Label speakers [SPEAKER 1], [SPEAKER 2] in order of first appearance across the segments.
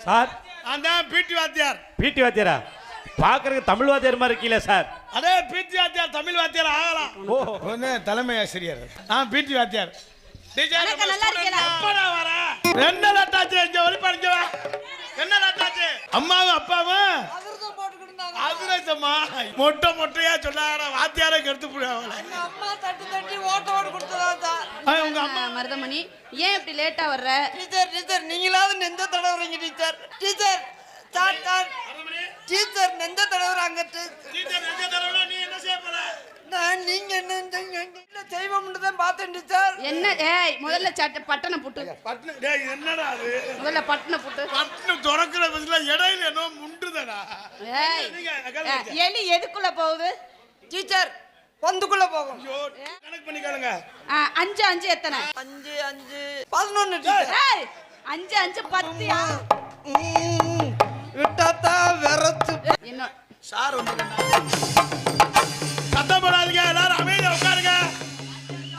[SPEAKER 1] Sir
[SPEAKER 2] அதான் பிடி வாத்தியார்.
[SPEAKER 1] பிடி வாத்தியாரா? பாக்குறதுக்கு தமிழ் வாத்தியார் மாதிரி இருக்கீங்களே சார்.
[SPEAKER 2] அதே பிடி வாத்தியார் தமிழ் வாத்தியார் ஆகலாம்.
[SPEAKER 3] ஒண்ணு தலைமை ஆசிரியர்.
[SPEAKER 2] நான் பிடி வாத்தியார். டீச்சர்
[SPEAKER 4] நல்லா இருக்கீங்களா?
[SPEAKER 2] அப்படா வர. என்ன லட்டாச்சு இங்க ஒளி படிங்க வா. என்ன லட்டாச்சு? அம்மாவும் அப்பாவும்
[SPEAKER 4] அவர்தான் போட்டு கொடுத்தாங்க.
[SPEAKER 2] அதுரேசம்மா மொட்டை மொட்டையா சொன்னாரா வாத்தியாரே கெடுத்து போடுவாங்க.
[SPEAKER 4] எங்க அம்மா தட்டி தட்டி ஓட்டோட கொடுத்ததா சார்.
[SPEAKER 2] உங்க அம்மா
[SPEAKER 5] மருதமணி ஏன் இப்படி லேட்டா வர்ற?
[SPEAKER 4] டீச்சர் நீங்களாவது நெஞ்ச தடவுறீங்க teacher. Teacher sir sir teacher நெஞ்ச தடவுறாங்க.
[SPEAKER 2] டீச்சர் நெஞ்ச தடவுனா நீ என்ன செய்ய போற?
[SPEAKER 4] நான் நீங்க என்ன செய்வோம்னு தான் பார்த்தேன் டீச்சர்.
[SPEAKER 5] என்ன ஏய் முதல்ல பட்டனை புட்டு.
[SPEAKER 2] பட்ன டேய் என்னடா அது?
[SPEAKER 5] முதல்ல பட்டனை புட்டு.
[SPEAKER 2] பட்ன துறக்குற பஸ்ல இடையில என்ன முண்டுதடா.
[SPEAKER 5] ஏய் எலி எதுக்குள்ள போகுது?
[SPEAKER 4] டீச்சர் பொந்துக்குள்ள போகும்.
[SPEAKER 2] ஐயோ கணக்கு பண்ணி கேளுங்க.
[SPEAKER 5] 5 5 எத்தனை?
[SPEAKER 4] 5 5 11 டீச்சர்.
[SPEAKER 5] ஏய் 5 5 10யா?
[SPEAKER 4] விட்டாத்தா வெறச்சு.
[SPEAKER 5] என்ன
[SPEAKER 2] சார் சத்தம் போடாதீங்க, எல்லாரும் அமைதியா உட்காருங்க.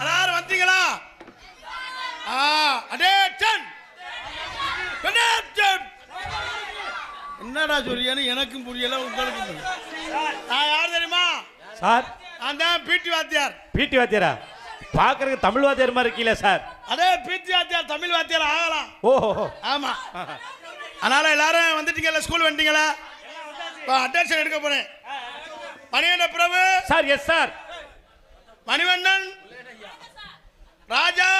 [SPEAKER 2] எல்லாரும் வந்தீங்களா? அட்டென்ஷன். என்னடா சொல்லியானு எனக்கும் புரியல உங்களுக்கும் புரியல. நான் யார் தெரியுமா?
[SPEAKER 1] சார்
[SPEAKER 2] நான் தான் பிடி வாத்தியார்.
[SPEAKER 1] பிடி வாத்தியாரா? பாக்குறதுக்கு தமிழ் வாத்தியார் மாதிரி இருக்கீங்களே சார்.
[SPEAKER 2] அதே பிடி வாத்தியார் தமிழ் வாத்தியார் ஆகலாம்.
[SPEAKER 1] ஓஹோ
[SPEAKER 2] ஆமா. அதனால எல்லாரும் வந்துட்டீங்கல்ல, ஸ்கூல் வந்துட்டீங்களா? அட்டென்ஷன் எடுக்க போறேன். Manivannan Prabhu
[SPEAKER 1] sir. Yes sir.
[SPEAKER 2] Manivannan, Raja,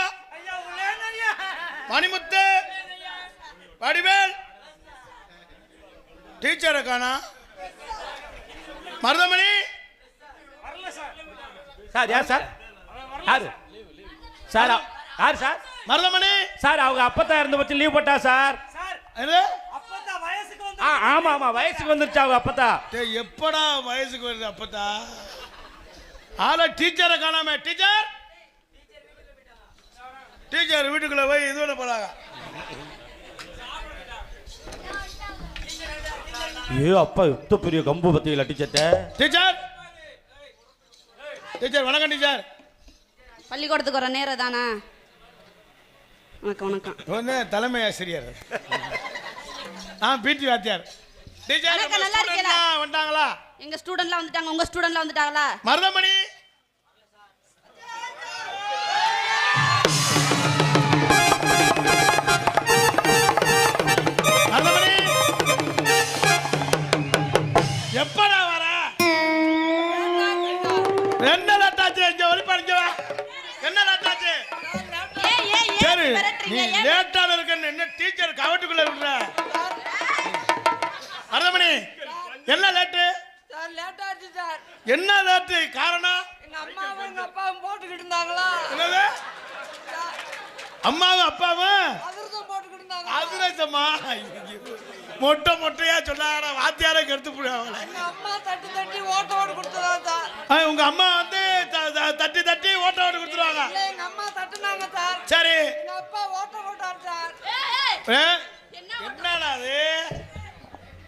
[SPEAKER 2] Manimuthu, Vadivel. டீச்சரை காணா. மருதமணி
[SPEAKER 1] சார். யார் சார்? யாரு சார்? யார் சார்?
[SPEAKER 2] மருதமணி
[SPEAKER 1] சார் அவங்க அப்பதான் இருந்து வச்சு லீவ் போட்டா சார். ஆமா ஆமா வயசுக்கு வந்துருச்சு அவங்க அப்பதா.
[SPEAKER 2] எப்படா வயசுக்கு வருது அப்பதா? ஆள டீச்சரை காணாம. டீச்சர் டீச்சர் வீட்டுக்குள்ள போய் இதுல போறாங்க.
[SPEAKER 1] ஏ அப்பா எத்த பெரிய கம்பு பத்தியில டீச்சர்ட்ட.
[SPEAKER 2] டீச்சர் டீச்சர் வணக்கம் டீச்சர்.
[SPEAKER 5] பள்ளிக்கூடத்துக்கு வர நேரம் தானா? வணக்கம் வணக்கம்.
[SPEAKER 3] ஒண்ணு தலைமை ஆசிரியர்.
[SPEAKER 2] நான் பிடி வாத்தியார். டீச்சர்
[SPEAKER 5] நல்லா இருக்கீங்களா?
[SPEAKER 2] வந்தாங்களா?
[SPEAKER 5] எங்க ஸ்டூடண்ட்லாம் வந்துட்டாங்க. உங்க ஸ்டூடண்ட்லாம் வந்துட்டாங்களா?
[SPEAKER 2] மருதமணி மருதமணி எப்படா வர? என்ன லட்டாச்சு இங்க ஒளி படிங்க வா. என்ன லட்டாச்சு? சரி நீ லேட்டா இருக்கன்னு என்ன டீச்சர் கவட்டுக்குள்ள விடுற? மருதமணி என்ன லேட்டு?
[SPEAKER 4] சார் லேட் ஆச்சு சார்.
[SPEAKER 2] என்ன லேட்டு? காரணம்?
[SPEAKER 4] எங்க அம்மாவும் எங்க அப்பாவும் போட்டுக்கிட்டு இருந்தாங்களா?
[SPEAKER 2] என்னது? அம்மாவும் அப்பாவும்
[SPEAKER 4] அவர்தான் போட்டு கொடுத்தாங்க.
[SPEAKER 2] அதுரேசம்மா மொட்டை மொட்டையா சொன்னாரா வாத்தியாரே கெடுத்து போடுவாங்க.
[SPEAKER 4] எங்க அம்மா தட்டி தட்டி ஓட்டோட கொடுத்ததா சார்.
[SPEAKER 2] உங்க அம்மா வந்து தட்டி தட்டி ஓட்ட ஓட்டு கொடுத்துருவாங்க.
[SPEAKER 4] இல்ல எங்க அம்மா தட்டுனாங்க சார்.
[SPEAKER 2] சரி
[SPEAKER 4] எங்க அப்பா ஓட்ட போட்டார் சார்.
[SPEAKER 2] என்னடா அது?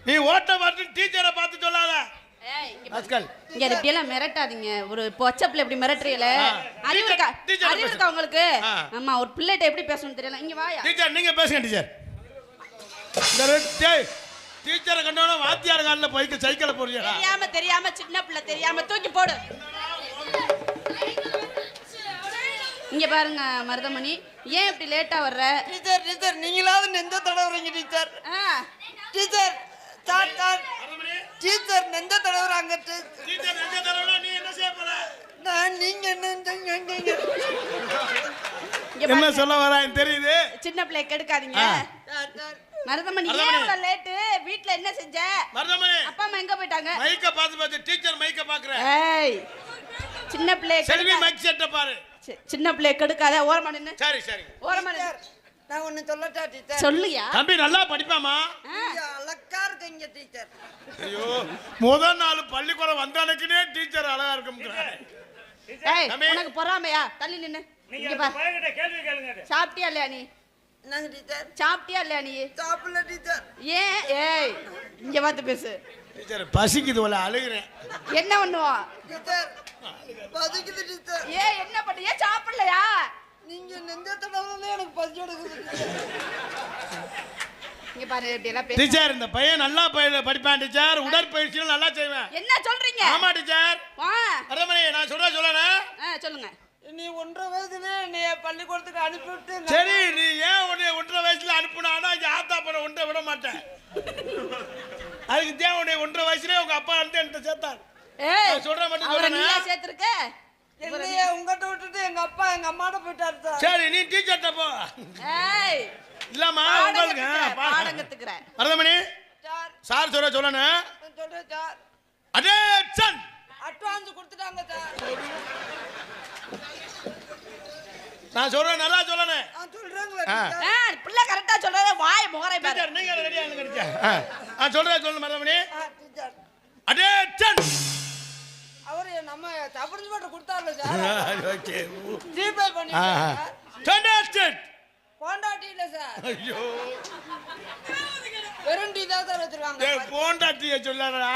[SPEAKER 2] நீ ஓட்ட மாட்டு டீச்சரை பார்த்து சொல்லாத.
[SPEAKER 5] இங்க இப்படியெல்லாம் மிரட்டாதீங்க. ஒரு பொச்சப்ல எப்படி மிரட்டுறீல? அறிவு இருக்கா? அறிவு இருக்கா உங்களுக்கு? ஆமா ஒரு பிள்ளைகிட்ட எப்படி பேசணும்னு தெரியல. இங்க வாயா.
[SPEAKER 2] டீச்சர் நீங்க பேசுங்க டீச்சர். இந்த டேய் டீச்சரை கண்டவன வாத்தியார் கால்ல பைக்க சைக்கிள போறியடா.
[SPEAKER 5] தெரியாம சின்ன பிள்ளை தெரியாம தூக்கி போடு. இங்க பாருங்க மருதமணி ஏன் இப்படி லேட்டா வர்ற?
[SPEAKER 4] டீச்சர் நீங்களாவது நெஞ்ச தடவுறீங்க teacher. Teacher sir sir teacher நெஞ்ச தடவுறாங்க.
[SPEAKER 2] டீச்சர் நெஞ்ச தடவுனா நீ என்ன செய்ய போற?
[SPEAKER 4] நான் நீங்க
[SPEAKER 2] என்ன சொல்ல வரான்னு தெரியுது.
[SPEAKER 5] சின்ன பிள்ளை கெடுக்காதீங்க. மருதமணி ஏன் இவ்வளவு லேட்டு? வீட்ல என்ன செஞ்ச?
[SPEAKER 2] மருதமணி
[SPEAKER 5] அப்பா அம்மா எங்க போயிட்டாங்க?
[SPEAKER 2] மைக்க பாத்து டீச்சர் மைக்க பாக்குற.
[SPEAKER 5] ஏய் சின்ன பிள்ளை
[SPEAKER 2] செல்வி மைக் செட்ட பாரு.
[SPEAKER 5] சின்ன பிள்ளை கெடுக்காத. ஓரமா நின்னு.
[SPEAKER 2] சரி சரி
[SPEAKER 5] ஓரமா நின்னு.
[SPEAKER 4] நான் ஒன்னு சொல்லட்டா டீச்சர்?
[SPEAKER 5] சொல்லுயா.
[SPEAKER 2] தம்பி நல்லா படிப்பாமா?
[SPEAKER 4] அழகா இருக்கீங்க டீச்சர்.
[SPEAKER 2] ஐயோ முதல் நாள் பள்ளிக்கூடம் வந்தானக்குனே டீச்சர் அழகா இருக்கும்ங்கறானே.
[SPEAKER 5] ஏய் உனக்கு பொறாமையா? தள்ளி நின்னு. இங்க பாரு.
[SPEAKER 2] பையன்கிட்ட கேள்வி கேளுங்க.
[SPEAKER 5] சாப்பிட்டியா இல்லையா நீ?
[SPEAKER 4] என்னங்க டீச்சர்?
[SPEAKER 5] சாப்பிட்டியா இல்லையா நீ?
[SPEAKER 4] சாப்பிடல டீச்சர்.
[SPEAKER 5] ஏன்? ஏய் இங்க வந்து பேசு.
[SPEAKER 2] டீச்சர் பசிக்குது போல அழுகுறேன்.
[SPEAKER 5] என்ன பண்ணுவா?
[SPEAKER 4] டீச்சர் பசிக்குது டீச்சர்.
[SPEAKER 5] ஏய் என்ன பண்ண? ஏன் சாப்பிடலையா?
[SPEAKER 4] நீங்க நெஞ்ச தடவுறதுல எனக்கு பசி எடுக்குது.
[SPEAKER 5] இங்க பாரு இப்படி எல்லாம் பேச.
[SPEAKER 2] டீச்சர் இந்த பையன் நல்லா படிப்பான் டீச்சர். உடற்பயிற்சியும் நல்லா செய்வேன்.
[SPEAKER 5] என்ன சொல்றீங்க?
[SPEAKER 2] ஆமா டீச்சர்.
[SPEAKER 5] வா.
[SPEAKER 2] அரமணி நான் சொல்லணே.
[SPEAKER 5] சொல்லுங்க.
[SPEAKER 4] நீ 1.5 வயசுல நீ பள்ளிக்கூடத்துக்கு அனுப்பிவிட்டு
[SPEAKER 2] சரி நீ ஏன் 1.5 வயசுல அனுப்புனானா இங்க ஆத்தா பண்ண ஒன்றை விட மாட்டேன். அதுக்கு தேவை உன்னை 1.5 வயசுலயே உங்க அப்பா வந்து என்கிட்ட சேர்த்தார்.
[SPEAKER 5] ஏய்
[SPEAKER 2] சொல்ற மட்டும்
[SPEAKER 5] அவரை
[SPEAKER 2] சொல்றேன்.
[SPEAKER 5] நீயா சேர்த்திருக்க?
[SPEAKER 4] என்னைய உங்ககிட்ட விட்டுட்டு எங்க அப்பா எங்க அம்மாட்ட போயிட்டாரு சார்.
[SPEAKER 2] சரி நீ டீச்சர்ட்ட போ.
[SPEAKER 5] ஏய்
[SPEAKER 2] இல்லம்மா உங்களுக்கு
[SPEAKER 5] பாடம் கத்துக்கறேன்.
[SPEAKER 2] அரமணி சார் சொல்லணே.
[SPEAKER 4] சொல்றேன் சார்.
[SPEAKER 2] அட்டென்ஷன்.
[SPEAKER 4] அட்வான்ஸ் கொடுத்துட்டாங்க சார்.
[SPEAKER 2] நான் சொல்றேன் நல்லா சொல்லணே.
[SPEAKER 4] நான் சொல்றேங்களா டீச்சர்?
[SPEAKER 5] பிள்ளை கரெக்டா சொல்றத வாய் முகரை பாரு.
[SPEAKER 2] டீச்சர் நீங்க ரெடியா இருங்க. நான் சொல்றேன் சொல்லணும் அரமணி.
[SPEAKER 4] Teacher
[SPEAKER 2] attention.
[SPEAKER 4] அவரு நம்ம சப்ரின்ஸ்பெக்டர் கொடுத்தாருல சார்.
[SPEAKER 2] ஓகே.
[SPEAKER 4] ஜிபே பண்ணிட்டேன் சார்.
[SPEAKER 2] கண்டஸ்டன்ட்.
[SPEAKER 4] போண்டாட்டி இல்ல சார்.
[SPEAKER 2] ஐயோ.
[SPEAKER 4] வெறும் டீ தான் சார் வச்சிருவாங்க.
[SPEAKER 2] டேய் போண்டாட்டிய சொல்லறா.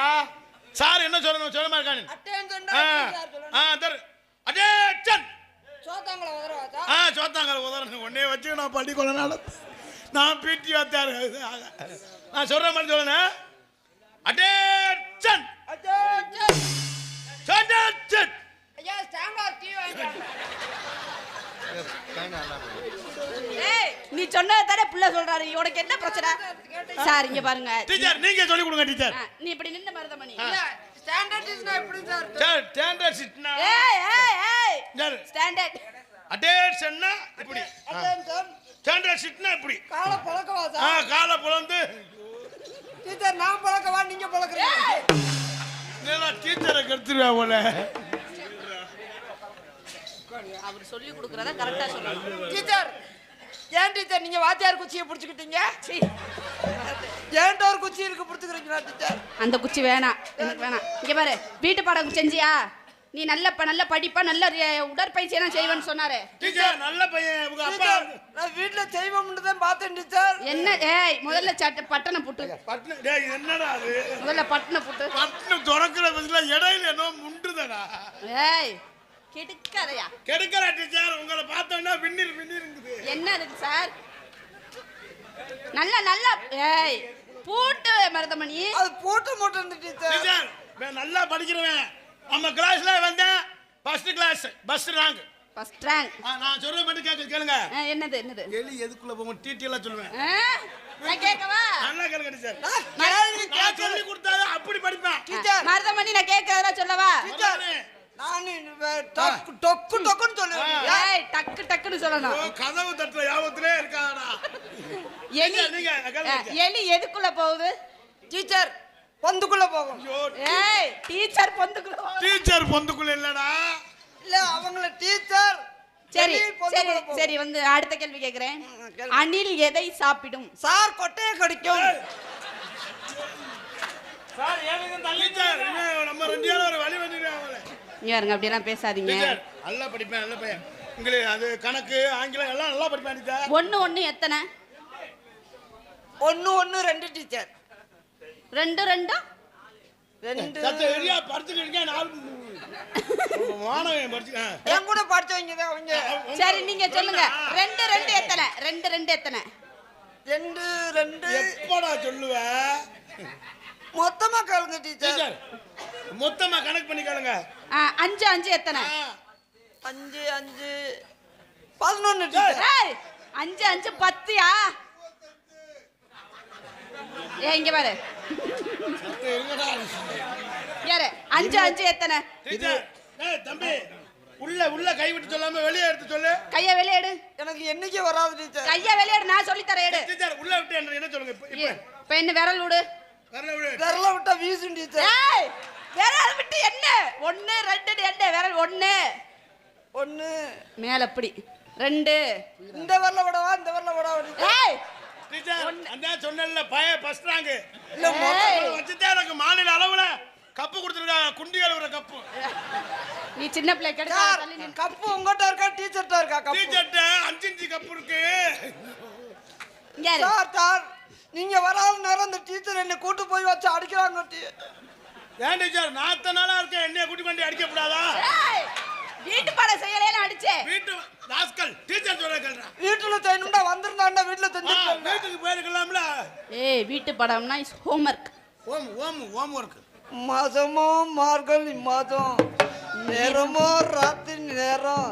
[SPEAKER 2] சார் என்ன சொல்லணும் சொல்லமா இருக்கானே.
[SPEAKER 4] அட்டென்ஷன் சார் சொல்லணும்.
[SPEAKER 2] தர். அட்டென்ஷன்.
[SPEAKER 4] சோத்தாங்கள உதறவா சார்?
[SPEAKER 2] சோத்தாங்கல உதறணும். ஒண்ணே வச்சு நான் பள்ளிக்கூடனால நான் பிடி வாத்தாரு. நான் சொல்ற மாதிரி சொல்லணும். அட்டென்ஷன்.
[SPEAKER 4] அட்டென்ஷன்.
[SPEAKER 2] கண்டஸ்டன்ட்.
[SPEAKER 4] ஐயா ஸ்டாங்கர் டீ வாங்கிட்டாங்க.
[SPEAKER 5] ஏய் நீ சொன்னத தானே புள்ள சொல்றாரு. உனக்கு என்ன பிரச்சனை? சார் இங்க பாருங்க.
[SPEAKER 2] டீச்சர் நீங்க சொல்லி கொடுங்க டீச்சர்.
[SPEAKER 5] நீ இப்படி நின்னு மருதமணி.
[SPEAKER 4] இல்ல ஸ்டாண்டர்ட் இஸ்னா எப்படி சார்?
[SPEAKER 2] Sir standard சிட்னா.
[SPEAKER 5] ஏய்
[SPEAKER 2] யாரு?
[SPEAKER 5] ஸ்டாண்டர்ட்.
[SPEAKER 2] அட்டென்ஷன்னா இப்படி.
[SPEAKER 4] அட்டென்ஷன்.
[SPEAKER 2] ஸ்டாண்டர்ட் சிட்னா இப்படி.
[SPEAKER 4] கால பழக்கவா சார்?
[SPEAKER 2] கால புலந்து.
[SPEAKER 4] டீச்சர் நான் பழக்கவா நீங்க பழக்கறீங்க?
[SPEAKER 2] நீலா டீச்சரை கெடுத்துருவா போல.
[SPEAKER 5] அவர் சொல்லி கொடுக்கறத கரெக்ட்டா சொல்லணும்.
[SPEAKER 4] டீச்சர் ஏன் டீச்சர் நீங்க வாத்தியார் குச்சியை புடிச்சுக்கிட்டீங்க? ஏன்ட்ட ஒரு குச்சி இருக்கு புடிச்சுக்கிறீங்களா டீச்சர்?
[SPEAKER 5] அந்த குச்சி வேணாம் எனக்கு வேணாம். இங்க பாரு வீட்டு பாடம் செஞ்சியா? நீ நல்ல படிப்பா நல்ல உடற்பயிற்சி எல்லாம் செய்வேன்னு சொன்னாரு.
[SPEAKER 2] டீச்சர் நல்ல பையன் உங்க அப்பா.
[SPEAKER 4] நான் வீட்ல செய்வோம்னு தான் பார்த்தேன் டீச்சர்.
[SPEAKER 5] என்ன ஏய் முதல்ல பட்டனை புட்டு.
[SPEAKER 2] பட்ன டேய் என்னடா அது?
[SPEAKER 5] முதல்ல பட்டனை புட்டு.
[SPEAKER 2] பட்ன துறக்கிற பஸ்ல இடையில என்ன முண்டுதடா.
[SPEAKER 5] ஏய் கெடுக்காதயா.
[SPEAKER 2] கெடுக்கற டீச்சர் உங்களை பார்த்தோம்னா விண்ணிருக்குது.
[SPEAKER 5] என்ன இருக்கு சார்? நல்ல ஏய் பூட்டு மருதமணி.
[SPEAKER 4] அது போட்டு போட்டு டீச்சர்.
[SPEAKER 2] டீச்சர் நான் நல்லா படிக்கிறவன். நம்ம கிளாஸ்ல வந்தேன் ஃபர்ஸ்ட் கிளாஸ் பஸ் ரேங்க்.
[SPEAKER 5] First rank.
[SPEAKER 2] நான் சொல்ற மட்டும் கேளுங்க.
[SPEAKER 5] என்னது?
[SPEAKER 2] எலி எதுக்குள்ள போகும் டிடி எல்லாம் சொல்லுவேன்.
[SPEAKER 5] நான் கேட்கவா?
[SPEAKER 2] நல்லா கேளுங்க டீச்சர்.
[SPEAKER 4] நான்
[SPEAKER 2] சொல்லி கொடுத்தாத அப்படி படிப்பேன்.
[SPEAKER 4] டீச்சர்
[SPEAKER 5] மருதமணி நான் கேட்கறதா சொல்லவா?
[SPEAKER 4] டீச்சர் நான் டொக்குன்னு சொல்லுவேன்.
[SPEAKER 5] ஏய் டக்குன்னு சொல்லணும்.
[SPEAKER 2] கதவு தட்டுற யாவத்திலே இருக்காடா.
[SPEAKER 5] எலி எதுக்குள்ள போகுது?
[SPEAKER 4] டீச்சர் பொந்துக்குள்ள போகும்.
[SPEAKER 5] ஏய் டீச்சர் பொந்துக்குள்ள போகுது.
[SPEAKER 2] டீச்சர் பொந்துக்குள்ள இல்லடா.
[SPEAKER 4] இல்ல அவங்கள டீச்சர்.
[SPEAKER 5] சரி சரி வந்து அடுத்த கேள்வி கேக்குறேன். அணில் எதை சாப்பிடும்?
[SPEAKER 4] சார் கொட்டையை கடிக்கும்.
[SPEAKER 2] சார் ஏங்க டீச்சர் நம்ம ரெண்டு பேரும் ஒரு வழி வந்துறாங்களே.
[SPEAKER 5] நீ பாருங்க அப்படி எல்லாம் பேசாதீங்க.
[SPEAKER 2] டீச்சர் நல்லா படிப்பேன் நல்ல பையன். இங்கிலீஷ் அது கணக்கு ஆங்கிலம் எல்லாம் நல்லா படிப்பேன் டீச்சர்.
[SPEAKER 5] 1 எத்தனை?
[SPEAKER 4] 1 2 டீச்சர்.
[SPEAKER 5] 2
[SPEAKER 4] 2
[SPEAKER 2] சத்த ஏரியா படிச்சிருக்கீங்க. நாலு மாணவன் படிச்சு
[SPEAKER 4] என் கூட படிச்சவங்க தான் அவங்க.
[SPEAKER 5] சரி நீங்க சொல்லுங்க. 2 எத்தனை? 2 எத்தனை?
[SPEAKER 4] 2
[SPEAKER 2] எப்படா சொல்லுவ?
[SPEAKER 4] மொத்தமா கேளுங்க டீச்சர்.
[SPEAKER 2] டீச்சர் மொத்தமா கணக்கு பண்ணி கேளுங்க.
[SPEAKER 5] 5 எத்தனை?
[SPEAKER 4] 5 5 11 டீச்சர்.
[SPEAKER 5] ஏய் 5 10யா? ஏய் இங்க பாரு.
[SPEAKER 2] சத்த இருங்கடா.
[SPEAKER 5] யாரு? 5 எத்தனை?
[SPEAKER 2] டீச்சர் ஏய் தம்பி உள்ள கை விட்டு சொல்லாம வெளிய எடுத்து சொல்லு.
[SPEAKER 5] கைய வெளிய எடு.
[SPEAKER 4] எனக்கு என்னைக்கு வராது டீச்சர்.
[SPEAKER 5] கைய வெளிய எடு நான் சொல்லி தரேன் எடு.
[SPEAKER 2] டீச்சர் உள்ள விட்டு என்ன சொல்லுங்க
[SPEAKER 5] இப்ப என்ன விரல் விடு.
[SPEAKER 4] விரல விட்டா வீசும் டீச்சர்.
[SPEAKER 5] ஏய் விரல் விட்டு என்ன? 1 2 என்ன விரல் 1
[SPEAKER 4] 1
[SPEAKER 5] மேல இப்படி 2
[SPEAKER 4] இந்த விரல விடவா இந்த விரல விடவா டீச்சர்.
[SPEAKER 5] ஏய்
[SPEAKER 2] டீச்சர் அந்த சொன்னல்ல பய ஃபர்ஸ்ட் ரேங்க்
[SPEAKER 4] இல்ல மொத்தமா
[SPEAKER 2] வச்சிட்டே எனக்கு மாநில அளவுல கப்பு கொடுத்துருக்காங்க. குண்டி அளவுற கப்பு.
[SPEAKER 5] நீ சின்ன பிள்ளை கேட்டா தள்ளி நின்னு
[SPEAKER 4] கப்பு உங்கட்ட இருக்கா டீச்சர்ட்ட இருக்கா கப்பு?
[SPEAKER 2] டீச்சர்ட்ட 5 இன்ச் கப்பு இருக்கு.
[SPEAKER 5] இங்க இரு.
[SPEAKER 4] சார் நீங்க வராத நேரம் இந்த டீச்சர் என்ன கூட்டி போய் வச்சு அடிக்கிறாங்க.
[SPEAKER 2] ஏன் டீச்சர் நாத்த நாளா இருக்க என்னைய கூட்டி கொண்டு அடிக்க கூடாதா?
[SPEAKER 5] ஏய் வீட்டு பாடம் செய்யலைன்னு அடிச்சே.
[SPEAKER 2] வீட்டு ராஸ்கல் டீச்சர் சொல்ற கேளுடா.
[SPEAKER 4] வீட்டுல தேனுண்டா வந்திருந்தாண்டா வீட்டுல
[SPEAKER 2] வீட்டுக்கு போயிருக்கலாம்ல.
[SPEAKER 5] ஏய் வீட்டு படம்னா இஸ் ஹோம்வொர்க்.
[SPEAKER 2] Home work.
[SPEAKER 4] மாதமோ மார்கழி மாதம், நேரமோ ராத்திரி நேரம்.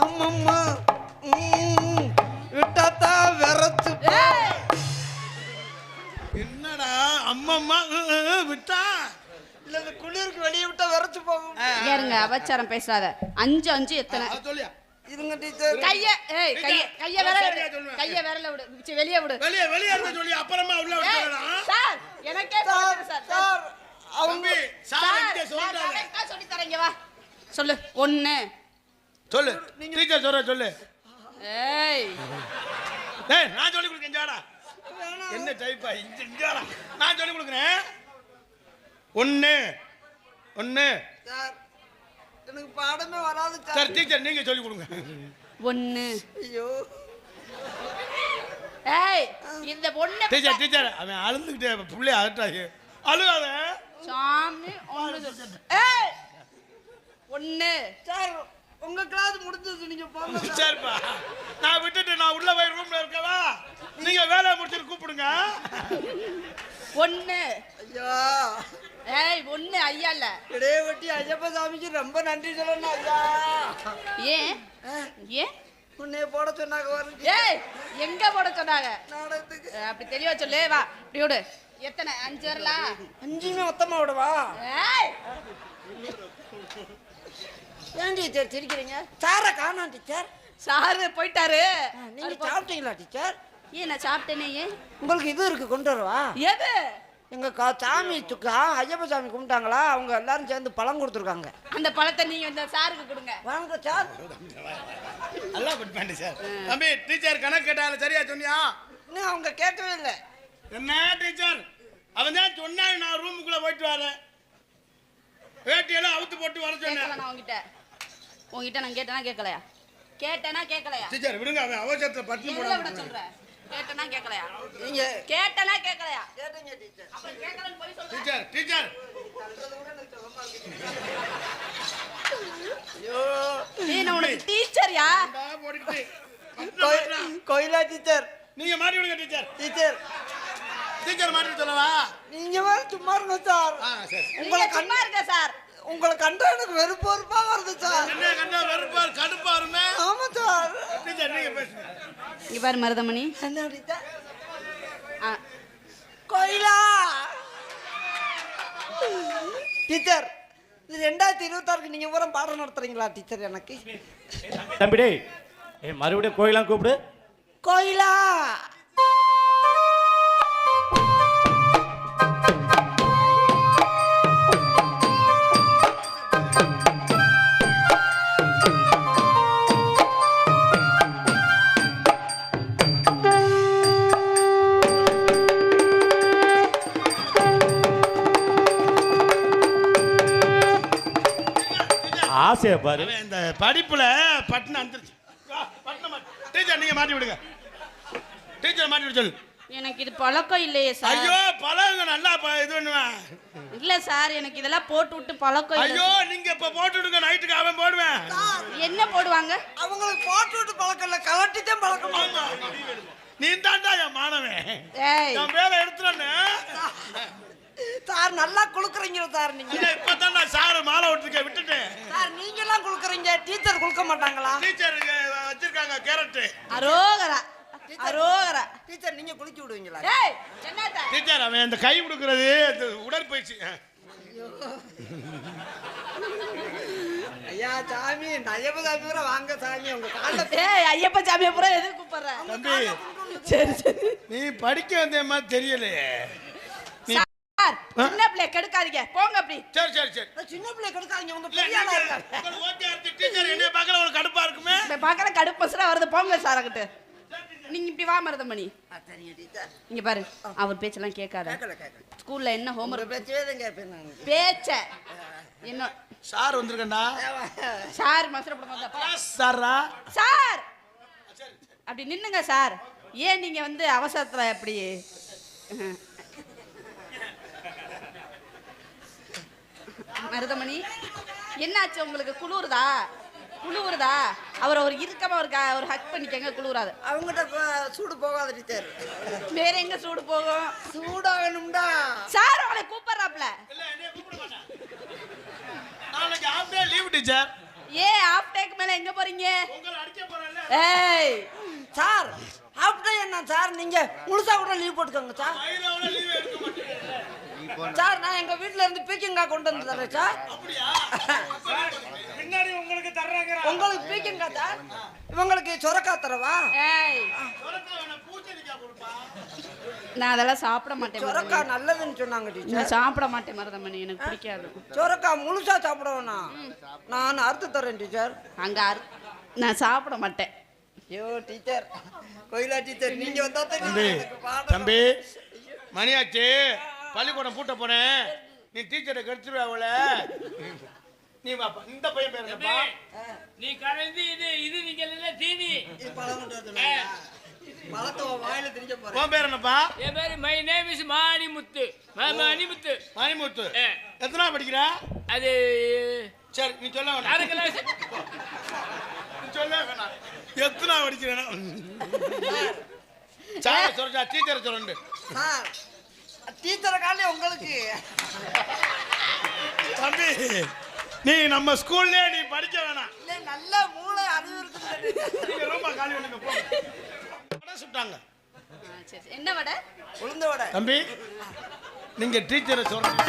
[SPEAKER 4] அம்மம்மா விட்டாத்தா விரச்சு.
[SPEAKER 2] என்னடா அம்மம்மா விட்டா
[SPEAKER 4] இல்ல இந்த குளிருக்கு வெளியே விட்டா விரச்சு போகும்.
[SPEAKER 5] ஏறுங்க அபச்சாரம் பேசாத. 5 5 எத்தனை?
[SPEAKER 2] சொல்லியா
[SPEAKER 4] இதுங்க டீச்சர்.
[SPEAKER 5] கைய விரல விடு. வெளியே விடு.
[SPEAKER 2] வெளியே இருக்க சொல்லி அப்புறமா உள்ள விட்டுறா.
[SPEAKER 5] சார் எனக்கே சொல்லுங்க சார்.
[SPEAKER 4] சார் அவங்க
[SPEAKER 2] சார் இங்க சொல்றாங்க.
[SPEAKER 5] நான் சொல்லி தரேங்க வா. சொல்லு 1.
[SPEAKER 2] சொல்லு டீச்சர் சொல்ற சொல்லு.
[SPEAKER 5] ஏய்
[SPEAKER 2] நான் சொல்லி கொடுக்கேன். இங்கடா என்ன டைப்பா இங்கடா நான் சொல்லி கொடுக்கிறேன். 1
[SPEAKER 4] சார் எனக்கு பாடமே வராது சார்.
[SPEAKER 2] சார் டீச்சர் நீங்க சொல்லி கொடுங்க.
[SPEAKER 5] 1.
[SPEAKER 4] ஐயோ
[SPEAKER 5] ஏய் இந்த 1
[SPEAKER 2] டீச்சர் அவன் அழுந்துகிட்டே புள்ளை அழுட்டாங்க. அழுகாத
[SPEAKER 5] சாமி 1 சொல்லு. ஏய் 1.
[SPEAKER 4] சார் உங்க கிளாஸ் முடிஞ்சது, நீங்க போங்க சார்.
[SPEAKER 2] சரிப்பா நான் விட்டுட்டு நான் உள்ள போய் ரூம்ல இருக்கவா, நீங்க வேலையை முடிச்சுட்டு கூப்பிடுங்க.
[SPEAKER 5] 1.
[SPEAKER 4] ஐயா
[SPEAKER 5] ஏய் 1 ஐயா இல்ல.
[SPEAKER 4] இடையே வெட்டி ஐயப்ப சாமிக்கு ரொம்ப நன்றி சொல்லணும் ஐயா.
[SPEAKER 5] ஏன்
[SPEAKER 4] உன்னைய போட சொன்னாங்க வரும்.
[SPEAKER 5] ஏய் எங்க போட சொன்னாங்க?
[SPEAKER 4] நாடகத்துக்கு.
[SPEAKER 5] அப்படி தெளிவா சொல்லு. வா இப்படி விடு. எத்தனை 5 வரலாம்?
[SPEAKER 4] 5மே மொத்தமா விடவா?
[SPEAKER 5] ஏய்
[SPEAKER 4] ஏன் டீச்சர் சிரிக்கிறீங்க? சாரை காணோம் டீச்சர்.
[SPEAKER 5] சாரு போயிட்டாரு.
[SPEAKER 4] நீங்க சாப்பிட்டீங்களா டீச்சர்?
[SPEAKER 5] ஏன் நான் சாப்பிட்டேனே. ஏன்
[SPEAKER 4] உங்களுக்கு இது இருக்கு கொண்டு வரவா?
[SPEAKER 5] எது?
[SPEAKER 4] எங்க சாமி ஐயப்ப சாமி கும்பிட்டாங்களா, அவங்க எல்லாரும் சேர்ந்து பழம் கொடுத்துருக்காங்க.
[SPEAKER 5] அந்த பழத்தை நீங்க இந்த சாருக்கு கொடுங்க.
[SPEAKER 4] வாங்க சார்.
[SPEAKER 2] நல்லா குட் சார். தம்பி டீச்சர் கணக்கு கேட்டால சரியா சொன்னியா?
[SPEAKER 4] இன்னும் அவங்க கேட்கவே இல்லை.
[SPEAKER 2] என்ன டீச்சர் அவன் தான் சொன்னா நான் ரூமுக்குள்ள போயிட்டு வரேன். வேட்டியெல்லாம் அவுத்து போட்டு வர சொன்னேன்.
[SPEAKER 5] நான் உங்ககிட்ட நான் கேட்டேனா கேட்கலையா?
[SPEAKER 2] டீச்சர் விடுங்க, அவன் அவசரத்துல பட்டு
[SPEAKER 5] எதுல விட சொல்றேன்? கேட்டேனா கேட்கலையா?
[SPEAKER 4] நீங்க
[SPEAKER 5] கேட்டேனா கேட்கலையா?
[SPEAKER 4] கேட்டீங்க டீச்சர்.
[SPEAKER 5] அப்ப கேட்கலன்னு போய் சொல்றேன்.
[SPEAKER 2] டீச்சர்
[SPEAKER 4] ஐயோ
[SPEAKER 5] நீ உனக்கு டீச்சர்யா?
[SPEAKER 2] போடிட்டு
[SPEAKER 4] கோயிலா டீச்சர்?
[SPEAKER 2] நீங்க மாட்டி விடுங்க டீச்சர். டீச்சர் மாட்டி சொல்லவா?
[SPEAKER 4] நீங்க வேற சும்மா இருங்க சார்.
[SPEAKER 2] சரி
[SPEAKER 5] உங்களை சும்மா இருக்க சார்.
[SPEAKER 4] உங்களை கண்டா எனக்கு வெறுப்பா வருது சார்.
[SPEAKER 2] என்ன கண்டா வெறுப்பா கடுப்பா வருமே.
[SPEAKER 4] ஆமா சார்.
[SPEAKER 2] டீச்சர் நீங்க பேசுங்க.
[SPEAKER 5] இங்க பாரு மருதமணி.
[SPEAKER 4] என்ன டீச்சர்?
[SPEAKER 5] ஆ,
[SPEAKER 4] கோயிலா டீச்சர், இது 2026க்கு நீங்க பூரா பாடம் நடத்துறீங்களா டீச்சர்? எனக்கு
[SPEAKER 1] தம்பி டேய் மறுபடியும் கோயிலாம் கூப்பிடு.
[SPEAKER 4] கோயிலா
[SPEAKER 1] ஆசையை பாரு.
[SPEAKER 2] இந்த படிப்புல பட்டன் வந்துருச்சு. டீச்சர் நீங்க மாட்டி விடுங்க. டீச்சர் மாட்டி விட சொல்லு.
[SPEAKER 5] எனக்கு இது பழக்கம் இல்லையே சார்.
[SPEAKER 2] ஐயோ பழங்க நல்லா இது பண்ணுவேன்.
[SPEAKER 5] இல்ல சார் எனக்கு இதெல்லாம் போட்டு விட்டு பழக்கம் இல்ல.
[SPEAKER 2] ஐயோ நீங்க இப்ப போட்டு விடுங்க, நைட்டுக்கு அவன் போடுவேன்.
[SPEAKER 5] என்ன போடுவாங்க?
[SPEAKER 4] அவங்களுக்கு போட்டு விட்டு பழக்கம் இல்ல, கலட்டி தான் பழக்கம்.
[SPEAKER 2] நீ தாண்டா என் மாணவன்.
[SPEAKER 5] ஏய்
[SPEAKER 2] நான் வேலை எடுத்துறேன்னு
[SPEAKER 4] சார் நல்லா குளுக்குறீங்க சார். நீங்க
[SPEAKER 2] இப்பதான் நான் சாரு மாலை விட்டுருக்க விட்டுட்டேன்.
[SPEAKER 4] சார் நீங்க எல்லாம் குளுக்குறீங்க, டீச்சர் குளுக்க மாட்டாங்களா?
[SPEAKER 2] டீச்சர் வச்சிருக்காங்க கேரட்.
[SPEAKER 5] அரோகரா அரோகரா.
[SPEAKER 4] டீச்சர் நீங்க குளிக்க விடுவீங்களா?
[SPEAKER 5] ஏய் என்னடா?
[SPEAKER 2] டீச்சர் அவன் அந்த கை கொடுக்கறது உடற்பயிற்சி.
[SPEAKER 4] ஐயா சாமி ஐயப்ப சாமி பூரா வாங்க சாமி உங்க கால்ல.
[SPEAKER 5] ஏய் ஐயப்ப சாமியை பூரா எதுக்கு கூப்பிடுற?
[SPEAKER 2] தம்பி
[SPEAKER 5] சரி சரி.
[SPEAKER 2] நீ படிக்க வந்த மாதிரி தெரியலையே.
[SPEAKER 5] சார் சின்ன பிள்ளை கெடுக்காதீங்க போங்க அப்படி.
[SPEAKER 2] சரி சரி சரி.
[SPEAKER 4] சின்ன பிள்ளை கெடுக்காதீங்க, உங்க பெரிய ஆளா இருக்காங்க.
[SPEAKER 2] டீச்சர் என்ன பார்க்கல ஒரு கடுப்பா இருக்குமே.
[SPEAKER 5] இப்ப பாக்குற கடுப்பசரா வருது போங்க சார் அங்கிட்டு. நீங்க இப்படி வா மருதமணி.
[SPEAKER 4] சரிங்க டீச்சர்.
[SPEAKER 5] இங்க பாரு அவர் பேச்செல்லாம் கேட்காத.
[SPEAKER 4] கேட்கல.
[SPEAKER 5] ஸ்கூல்ல என்ன ஹோம்வொர்க்
[SPEAKER 4] பேச்சவே தான் கேட்பேன் நான்.
[SPEAKER 5] பேச்ச என்ன
[SPEAKER 2] சார் வந்திருக்கேன்டா.
[SPEAKER 5] சார் மசர போடுங்க
[SPEAKER 2] சாரா
[SPEAKER 5] சார் அப்படி நின்னுங்க சார். ஏன் நீங்க வந்து அவசரத்துல அப்படி மருதமணி என்னாச்சு உங்களுக்கு? குளிருதா? அவர் இருக்க மறக்காம ஒரு ஹக் பண்ணிக்கங்க குளிராது.
[SPEAKER 4] அவங்ககிட்ட சூடு போகாது டீச்சர்.
[SPEAKER 5] வேற எங்க சூடு போகும்?
[SPEAKER 4] சூடாகணும்டா.
[SPEAKER 5] சார் அவளை கூப்பிடுறாப்ல.
[SPEAKER 2] இல்ல என்னைய கூப்பிட மாட்டேன். நாளைக்கு half day leave teacher.
[SPEAKER 5] Half டேக்கு மேல எங்க போறீங்க?
[SPEAKER 2] உங்களை அடிக்க போறேன்ல.
[SPEAKER 5] ஏய்
[SPEAKER 4] சார் ஆஃப் டே என்ன சார்? நீங்க முழுசா கூட லீவ் போட்டுக்கோங்க சார்.
[SPEAKER 2] வயிறோட லீவ் எடுக்க மாட்டேன்.
[SPEAKER 4] சார் நான் எங்க வீட்ல இருந்து பீக்கிங்கா கொண்டு வந்து தரேன் சார்.
[SPEAKER 2] அப்படியா? பின்னாடி உங்களுக்கு தர்றாங்க.
[SPEAKER 4] உங்களுக்கு பீக்கிங்கா சார். இவங்களுக்கு சொரக்கா தரவா?
[SPEAKER 5] ஏய்
[SPEAKER 2] சொரக்கா வேணா பூச்செடிக்காய் கொடுப்பா.
[SPEAKER 5] நான் அதெல்லாம் சாப்பிட மாட்டேன்.
[SPEAKER 4] சொரக்கா நல்லதுன்னு சொன்னாங்க டீச்சர்.
[SPEAKER 5] நான் சாப்பிட மாட்டேன் மருதமணி, எனக்கு பிடிக்காது.
[SPEAKER 4] சொரக்கா முழுசா சாப்பிடவேனா? நான் அறுத்து தரேன் டீச்சர்.
[SPEAKER 5] அங்க நான் சாப்பிட மாட்டேன்.
[SPEAKER 4] ஐயோ டீச்சர், கோயிலா டீச்சர் நீங்க வந்தா
[SPEAKER 2] தம்பி தம்பி மணியாச்சு, பள்ளிக்கூடம் பூட்ட போறேன். நீ டீச்சரை கடிச்சிருவ அவள. நீ வாப்பா. இந்த பையன் பேர் என்னப்பா?
[SPEAKER 1] நீ கலந்து இது நீங்க இல்ல தீனி.
[SPEAKER 4] இது பழத்தை வாயில திணிக்க போறேன்.
[SPEAKER 2] உன் பேர் என்னப்பா?
[SPEAKER 1] என் பேரு மை நேம் இஸ் மாணிமுத்து. மாணிமுத்து.
[SPEAKER 2] மணிமுத்து. எத்தனா படிக்கிற?
[SPEAKER 1] அது
[SPEAKER 2] சரி நீ சொல்ல வேணாம்.
[SPEAKER 1] அரை கிளாஸ்.
[SPEAKER 2] நீ சொல்ல வேணாம். எத்தனா படிக்கிறேன்னா சார் சொல்றா டீச்சரை சொல்லு.
[SPEAKER 4] சார் டீச்சரை காலே உங்களுக்கு.
[SPEAKER 2] தம்பி நீ நம்ம ஸ்கூல்லே நீ படிக்க வேணாம்.
[SPEAKER 4] இல்ல நல்ல மூளை அறிவு இருக்குது.
[SPEAKER 2] நீங்க ரொம்ப காலி பண்ணுங்க போ. வடை சுட்டாங்க.
[SPEAKER 5] சரி என்ன வடை?
[SPEAKER 4] உளுந்த வடை.
[SPEAKER 2] தம்பி நீங்க டீச்சரை சொல்றீங்க.